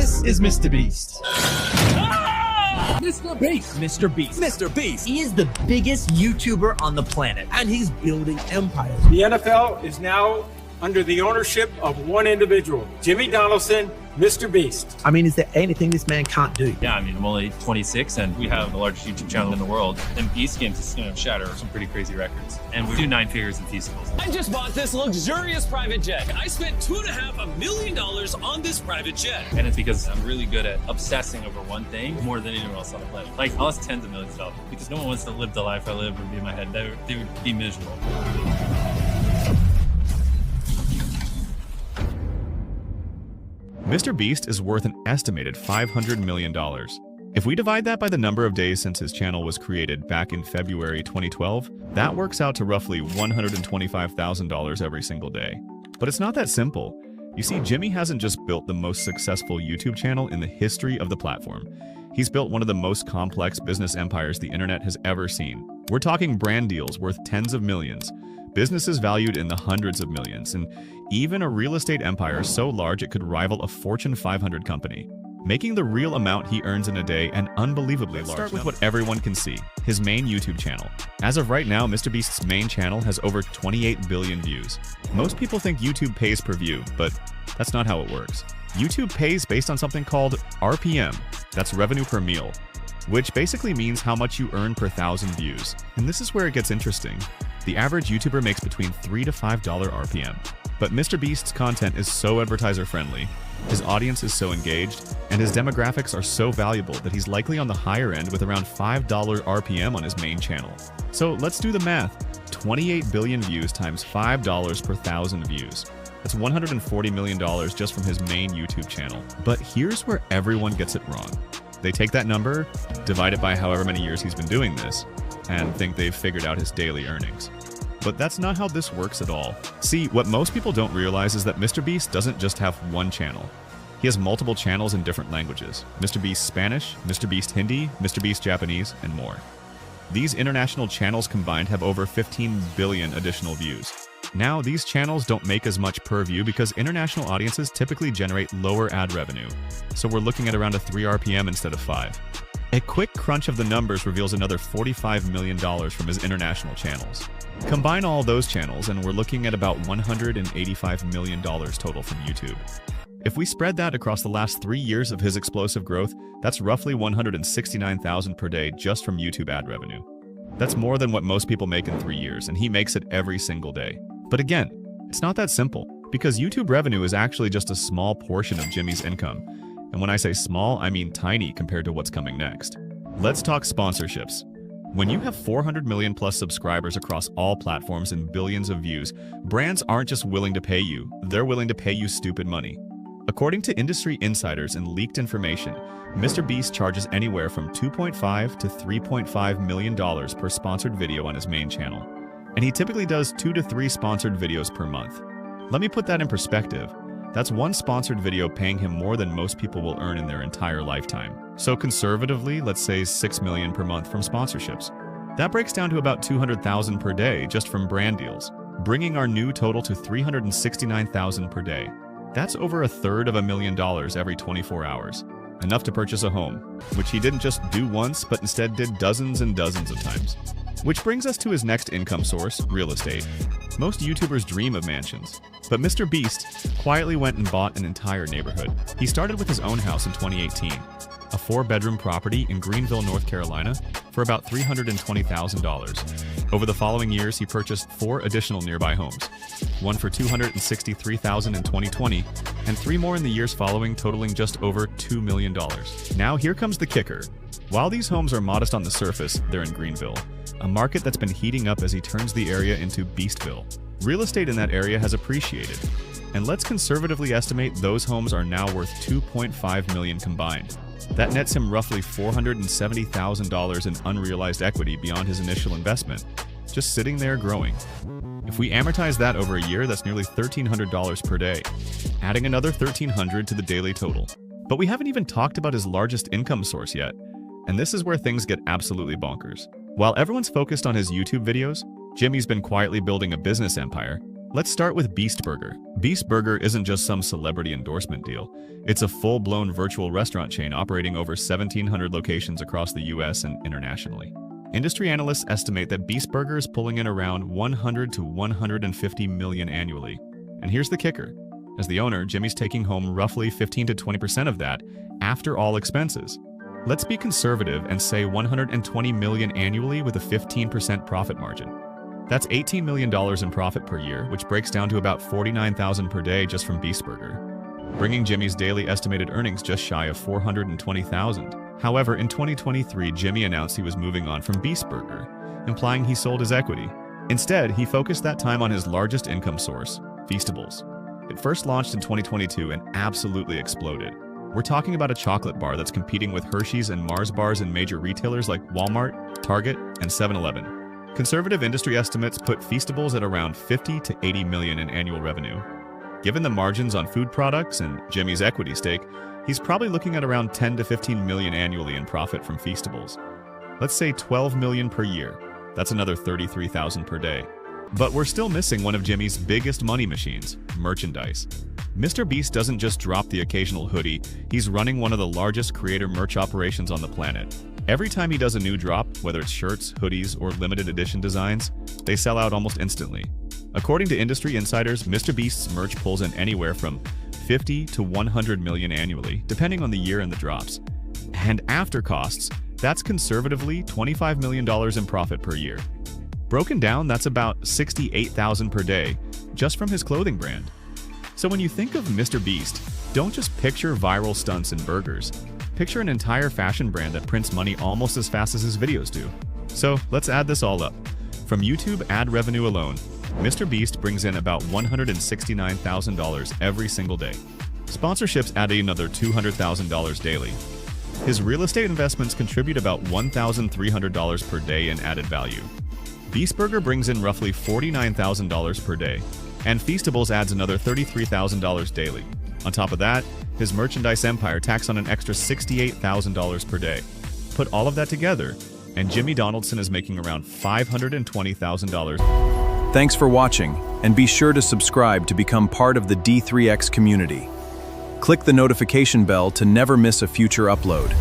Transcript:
This is MrBeast. MrBeast. MrBeast. MrBeast. He is the biggest YouTuber on the planet, and he's building empires. The NFL is now under the ownership of one individual, Jimmy Donaldson, MrBeast. I mean, is there anything this man can't do? Yeah, I mean, I'm only 26 and we have the largest YouTube channel in the world. And Beast Games is going to shatter some pretty crazy records. And we do 9 figures in festivals. I just bought this luxurious private jet. I spent $2.5 million on this private jet. And it's because I'm really good at obsessing over one thing more than anyone else on the planet. Like, I lost tens of millions of dollars because no one wants to live the life I live or be in my head. They would be miserable. MrBeast is worth an estimated $500 million. If we divide that by the number of days since his channel was created back in February 2012, that works out to roughly $125,000 every single day. But it's not that simple. You see, Jimmy hasn't just built the most successful YouTube channel in the history of the platform. He's built one of the most complex business empires the internet has ever seen. We're talking brand deals worth tens of millions, businesses valued in the hundreds of millions, and even a real estate empire so large it could rival a Fortune 500 company, making the real amount he earns in a day an unbelievably large. Let's start with what everyone can see, his main YouTube channel. As of right now, MrBeast's main channel has over 28 billion views. Most people think YouTube pays per view, but that's not how it works. YouTube pays based on something called RPM, that's revenue per meal, which basically means how much you earn per 1,000 views. And this is where it gets interesting. The average YouTuber makes between $3 to $5 RPM. But MrBeast's content is so advertiser-friendly, his audience is so engaged, and his demographics are so valuable that he's likely on the higher end with around $5 RPM on his main channel. So let's do the math. 28 billion views times $5 per 1,000 views. That's $140 million just from his main YouTube channel. But here's where everyone gets it wrong. They take that number, divide it by however many years he's been doing this, and think they've figured out his daily earnings. But that's not how this works at all. See, what most people don't realize is that MrBeast doesn't just have one channel. He has multiple channels in different languages: MrBeast Spanish, MrBeast Hindi, MrBeast Japanese, and more. These international channels combined have over 15 billion additional views. Now, these channels don't make as much per view because international audiences typically generate lower ad revenue, so we're looking at around a 3 RPM instead of 5. A quick crunch of the numbers reveals another $45 million from his international channels. Combine all those channels and we're looking at about $185 million total from YouTube. If we spread that across the last 3 years of his explosive growth, that's roughly $169,000 per day just from YouTube ad revenue. That's more than what most people make in 3 years, and he makes it every single day. But again, it's not that simple, because YouTube revenue is actually just a small portion of Jimmy's income. And when I say small, I mean tiny compared to what's coming next. Let's talk sponsorships. When you have 400 million plus subscribers across all platforms and billions of views, brands aren't just willing to pay you, they're willing to pay you stupid money. According to industry insiders and leaked information, MrBeast charges anywhere from $2.5 to $3.5 million per sponsored video on his main channel. And he typically does 2 to 3 sponsored videos per month. Let me put that in perspective. That's one sponsored video paying him more than most people will earn in their entire lifetime. So conservatively, let's say $6 million per month from sponsorships. That breaks down to about $200,000 per day just from brand deals, bringing our new total to $369,000 per day. That's over $250,000 every 24 hours. Enough to purchase a home, which he didn't just do once, but instead did dozens and dozens of times. Which brings us to his next income source, real estate. Most YouTubers dream of mansions, but MrBeast quietly went and bought an entire neighborhood. He started with his own house in 2018, a 4-bedroom property in Greenville, North Carolina, for about $320,000. Over the following years, he purchased 4 additional nearby homes, one for $263,000 in 2020, and 3 more in the years following, totaling just over $2 million. Now here comes the kicker. While these homes are modest on the surface, they're in Greenville, a market that's been heating up as he turns the area into Beastville. Real estate in that area has appreciated, and let's conservatively estimate those homes are now worth $2.5 million combined. That nets him roughly $470,000 in unrealized equity beyond his initial investment, just sitting there growing. If we amortize that over a year, that's nearly $1,300 per day, adding another $1,300 to the daily total. But we haven't even talked about his largest income source yet, and this is where things get absolutely bonkers. While everyone's focused on his YouTube videos, Jimmy's been quietly building a business empire. Let's start with Beast Burger. Beast Burger isn't just some celebrity endorsement deal. It's a full-blown virtual restaurant chain operating over 1,700 locations across the US and internationally. Industry analysts estimate that Beast Burger is pulling in around 100 to 150 million annually. And here's the kicker. As the owner, Jimmy's taking home roughly 15 to 20% of that after all expenses. Let's be conservative and say 120 million annually with a 15% profit margin. That's $18 million in profit per year, which breaks down to about $49,000 per day just from Beast Burger, bringing Jimmy's daily estimated earnings just shy of $420,000. However, in 2023, Jimmy announced he was moving on from Beast Burger, implying he sold his equity. Instead, he focused that time on his largest income source, Feastables. It first launched in 2022 and absolutely exploded. We're talking about a chocolate bar that's competing with Hershey's and Mars bars in major retailers like Walmart, Target, and 7-Eleven. Conservative industry estimates put Feastables at around 50 to 80 million in annual revenue. Given the margins on food products and Jimmy's equity stake, he's probably looking at around 10 to 15 million annually in profit from Feastables. Let's say 12 million per year. That's another 33,000 per day. But we're still missing one of Jimmy's biggest money machines, merchandise. MrBeast doesn't just drop the occasional hoodie, he's running one of the largest creator merch operations on the planet. Every time he does a new drop, whether it's shirts, hoodies, or limited edition designs, they sell out almost instantly. According to industry insiders, MrBeast's merch pulls in anywhere from 50 to 100 million annually, depending on the year and the drops. And after costs, that's conservatively $25 million in profit per year. Broken down, that's about $68,000 per day, just from his clothing brand. So when you think of MrBeast, don't just picture viral stunts and burgers. Picture an entire fashion brand that prints money almost as fast as his videos do. So let's add this all up. From YouTube ad revenue alone, MrBeast brings in about $169,000 every single day. Sponsorships add another $200,000 daily. His real estate investments contribute about $1,300 per day in added value. Beast Burger brings in roughly $49,000 per day, and Feastables adds another $33,000 daily. On top of that, his merchandise empire tacks on an extra $68,000 per day. Put all of that together, and Jimmy Donaldson is making around $520,000. Thanks for watching, and be sure to subscribe to become part of the D3X community. Click the notification bell to never miss a future upload.